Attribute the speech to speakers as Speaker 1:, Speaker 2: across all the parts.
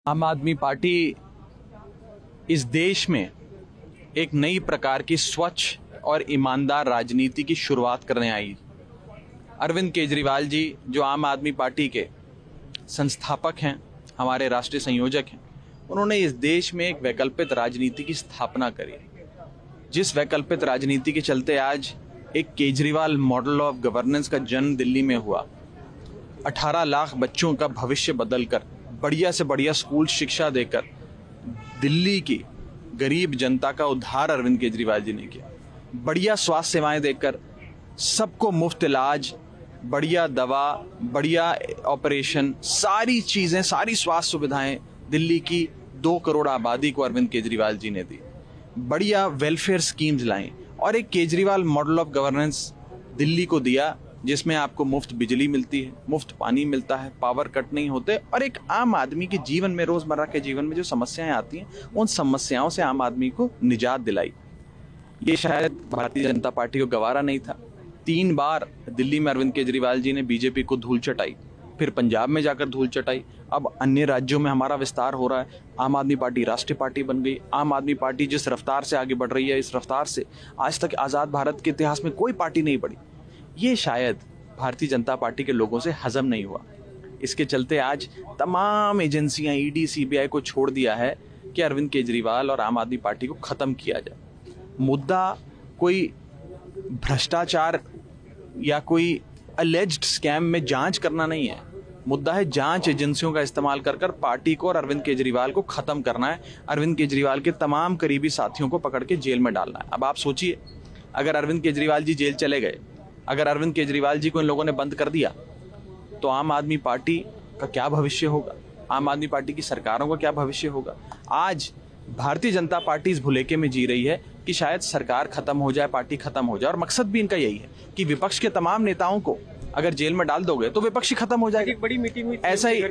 Speaker 1: आम आदमी पार्टी इस देश में एक नई प्रकार की स्वच्छ और ईमानदार राजनीति की शुरुआत करने आई। अरविंद केजरीवाल जी जो आम आदमी पार्टी के संस्थापक हैं, हमारे राष्ट्रीय संयोजक हैं, उन्होंने इस देश में एक वैकल्पिक राजनीति की स्थापना करी, जिस वैकल्पिक राजनीति के चलते आज एक केजरीवाल मॉडल ऑफ गवर्नेंस का जन्म दिल्ली में हुआ। 18 लाख बच्चों का भविष्य बदलकर, बढ़िया से बढ़िया स्कूल शिक्षा देकर दिल्ली की गरीब जनता का उद्धार अरविंद केजरीवाल जी ने किया। बढ़िया स्वास्थ्य सेवाएं देकर सबको मुफ्त इलाज, बढ़िया दवा, बढ़िया ऑपरेशन, सारी चीजें, सारी स्वास्थ्य सुविधाएं दिल्ली की 2 करोड़ आबादी को अरविंद केजरीवाल जी ने दी। बढ़िया वेलफेयर स्कीम्स लाई और एक Kejriwal model of governance Delhi को दिया, जिसमें आपको मुफ्त बिजली मिलती है, मुफ्त पानी मिलता है, पावर कट नहीं होते और एक आम आदमी के जीवन में, रोजमर्रा के जीवन में जो समस्याएं आती हैं, उन समस्याओं से आम आदमी को निजात दिलाई। ये शायद भारतीय जनता पार्टी को गवारा नहीं था। 3 बार दिल्ली में अरविंद केजरीवाल जी ने बीजेपी को धूल चटाई, फिर पंजाब में जाकर धूल चटाई, अब अन्य राज्यों में हमारा विस्तार हो रहा है। आम आदमी पार्टी राष्ट्रीय पार्टी बन गई। आम आदमी पार्टी जिस रफ्तार से आगे बढ़ रही है, इस रफ्तार से आज तक आज़ाद भारत के इतिहास में कोई पार्टी नहीं बढ़ी। ये शायद भारतीय जनता पार्टी के लोगों से हजम नहीं हुआ। इसके चलते आज तमाम एजेंसियां, ईडी, सीबीआई को छोड़ दिया है कि अरविंद केजरीवाल और आम आदमी पार्टी को खत्म किया जाए। मुद्दा कोई भ्रष्टाचार या कोई अलेज्ड स्कैम में जांच करना नहीं है। मुद्दा है जांच एजेंसियों का इस्तेमाल कर पार्टी को और अरविंद केजरीवाल को खत्म करना है। अरविंद केजरीवाल के तमाम करीबी साथियों को पकड़ के जेल में डालना है। अब आप सोचिए, अगर अरविंद केजरीवाल जी जेल चले गए, अगर अरविंद केजरीवाल जी को इन लोगों ने बंद कर दिया, तो आम आदमी पार्टी का क्या भविष्य होगा? आम आदमी पार्टी की सरकारों का क्या भविष्य होगा? आज भारतीय जनता पार्टी इस भुलेखे में जी रही है कि शायद सरकार खत्म हो जाए, पार्टी खत्म हो जाए, और मकसद भी इनका यही है कि विपक्ष के तमाम नेताओं को अगर जेल में डाल दोगे तो विपक्ष ही खत्म हो जाएगा।
Speaker 2: एक बड़ी मीटिंग हुई,
Speaker 1: ऐसा ही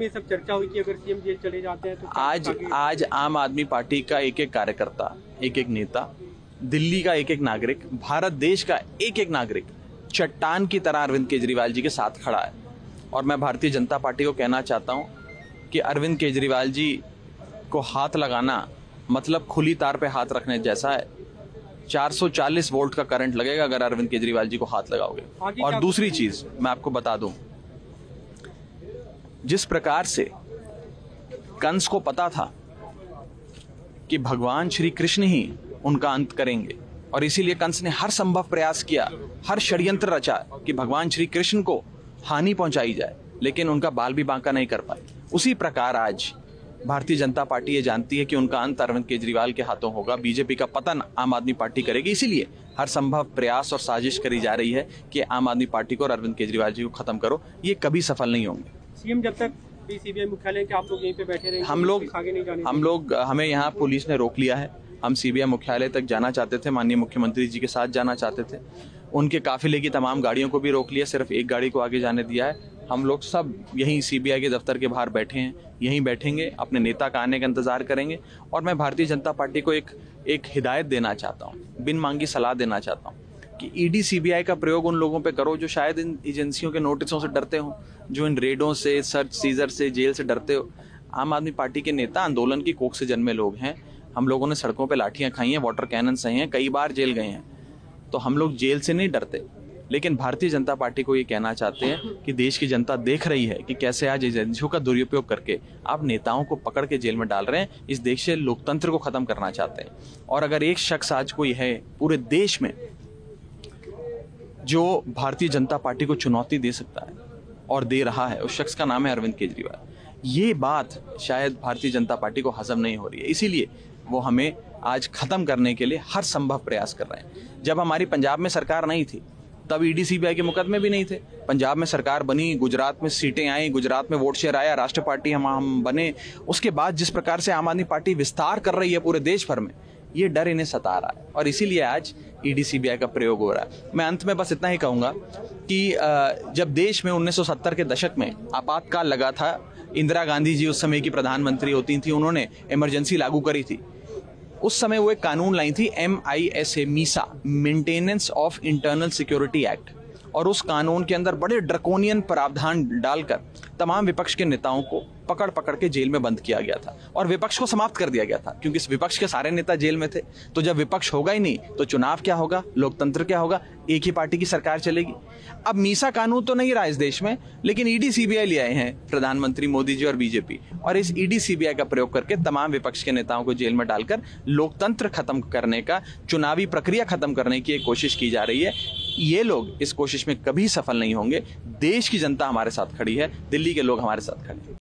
Speaker 2: सब चर्चा हुई कि अगर सीएम जेल चले जाते हैं तो
Speaker 1: आज आम आदमी पार्टी का एक एक कार्यकर्ता, एक एक नेता, दिल्ली का एक एक नागरिक, भारत देश का एक एक नागरिक चट्टान की तरह अरविंद केजरीवाल जी के साथ खड़ा है। और मैं भारतीय जनता पार्टी को कहना चाहता हूं कि अरविंद केजरीवाल जी को हाथ लगाना मतलब खुली तार पे हाथ रखने जैसा है। 440 वोल्ट का करंट लगेगा अगर अरविंद केजरीवाल जी को हाथ लगाओगे। और दूसरी चीज मैं आपको बता दूं, जिस प्रकार से कंस को पता था कि भगवान श्री कृष्ण ही उनका अंत करेंगे, और इसीलिए कंस ने हर संभव प्रयास किया, हर षड्यंत्र रचा कि भगवान श्री कृष्ण को हानि पहुंचाई जाए, लेकिन उनका बाल भी बांका नहीं कर पाए। उसी प्रकार आज भारतीय जनता पार्टी ये जानती है कि उनका अंत अरविंद केजरीवाल के हाथों होगा, बीजेपी का पतन आम आदमी पार्टी करेगी। इसीलिए हर संभव प्रयास और साजिश करी जा रही है कि आम आदमी पार्टी को और अरविंद केजरीवाल जी को खत्म करो। ये कभी सफल नहीं होंगे।
Speaker 2: सीएम जब तक सीबीआई मुख्यालय के आप लोग यहीं पे बैठे रहेंगे?
Speaker 1: हमें यहाँ पुलिस ने रोक लिया है। हम सीबीआई मुख्यालय तक जाना चाहते थे, माननीय मुख्यमंत्री जी के साथ जाना चाहते थे। उनके काफिले की तमाम गाड़ियों को भी रोक लिया, सिर्फ एक गाड़ी को आगे जाने दिया है। हम लोग सब यहीं सीबीआई के दफ्तर के बाहर बैठे हैं, यहीं बैठेंगे, अपने नेता का आने का इंतजार करेंगे। और मैं भारतीय जनता पार्टी को एक हिदायत देना चाहता हूँ, बिन मांगी सलाह देना चाहता हूँ कि ईडी सीबीआई का प्रयोग उन लोगों पे करो जो शायद इन एजेंसियों के नोटिसों से डरते हो, जो इन रेडों से, सर्च सीजर से, जेल से डरते हो। आम आदमी पार्टी के नेता आंदोलन की कोख से जन्मे लोग हैं। हम लोगों ने सड़कों पे लाठियां खाई हैं, वाटर कैनन सही हैं, कई बार जेल गए हैं, तो हम लोग जेल से नहीं डरते। लेकिन भारतीय जनता पार्टी को ये कहना चाहते हैं कि देश की जनता देख रही है कि कैसे आज एजेंसियों का दुरुपयोग करके आप नेताओं को पकड़ के जेल में डाल रहे हैं। इस देश से लोकतंत्र को खत्म करना चाहते हैं। और अगर एक शख्स आज कोई है पूरे देश में जो भारतीय जनता पार्टी को चुनौती दे सकता है और दे रहा है, उस शख्स का नाम है अरविंद केजरीवाल। ये बात शायद भारतीय जनता पार्टी को हजम नहीं हो रही है, इसीलिए वो हमें आज खत्म करने के लिए हर संभव प्रयास कर रहे हैं। जब हमारी पंजाब में सरकार नहीं थी तब ईडी सीबीआई के मुकदमे भी नहीं थे। पंजाब में सरकार बनी, गुजरात में सीटें आई, गुजरात में वोट शेयर आया, राष्ट्रीय पार्टी हम बने। उसके बाद जिस प्रकार से आम आदमी पार्टी विस्तार कर रही है पूरे देश भर में, ये डर इन्हें सता रहा है और इसीलिए आज ईडी सीबीआई का प्रयोग हो रहा है। मैं अंत में बस इतना ही कहूंगा कि जब देश में 1970 के दशक में आपातकाल लगा था, इंदिरा गांधी जी उस समय की प्रधानमंत्री होती थी, उन्होंने इमरजेंसी लागू करी थी। उस समय वो एक कानून लाई थी, MISA, maintenance of internal security act, और उस कानून के अंदर बड़े ड्रकोनियन प्रावधान डालकर तमाम विपक्ष के नेताओं को पकड़ पकड़ के जेल में बंद किया गया था और विपक्ष को समाप्त कर दिया गया था, क्योंकि इस विपक्ष के सारे नेता जेल में थे। तो जब विपक्ष होगा ही नहीं तो चुनाव क्या होगा, लोकतंत्र क्या होगा, एक ही पार्टी की सरकार चलेगी। अब मीसा कानून तो नहीं रहा इस देश में, लेकिन ईडी सीबीआई ले आए हैं प्रधानमंत्री मोदी जी और बीजेपी, और इस ईडी सीबीआई का प्रयोग करके तमाम विपक्ष के नेताओं को जेल में डालकर लोकतंत्र खत्म करने का, चुनावी प्रक्रिया खत्म करने की एक कोशिश की जा रही है। ये लोग इस कोशिश में कभी सफल नहीं होंगे। देश की जनता हमारे साथ खड़ी है, दिल्ली के लोग हमारे साथ खड़े हैं।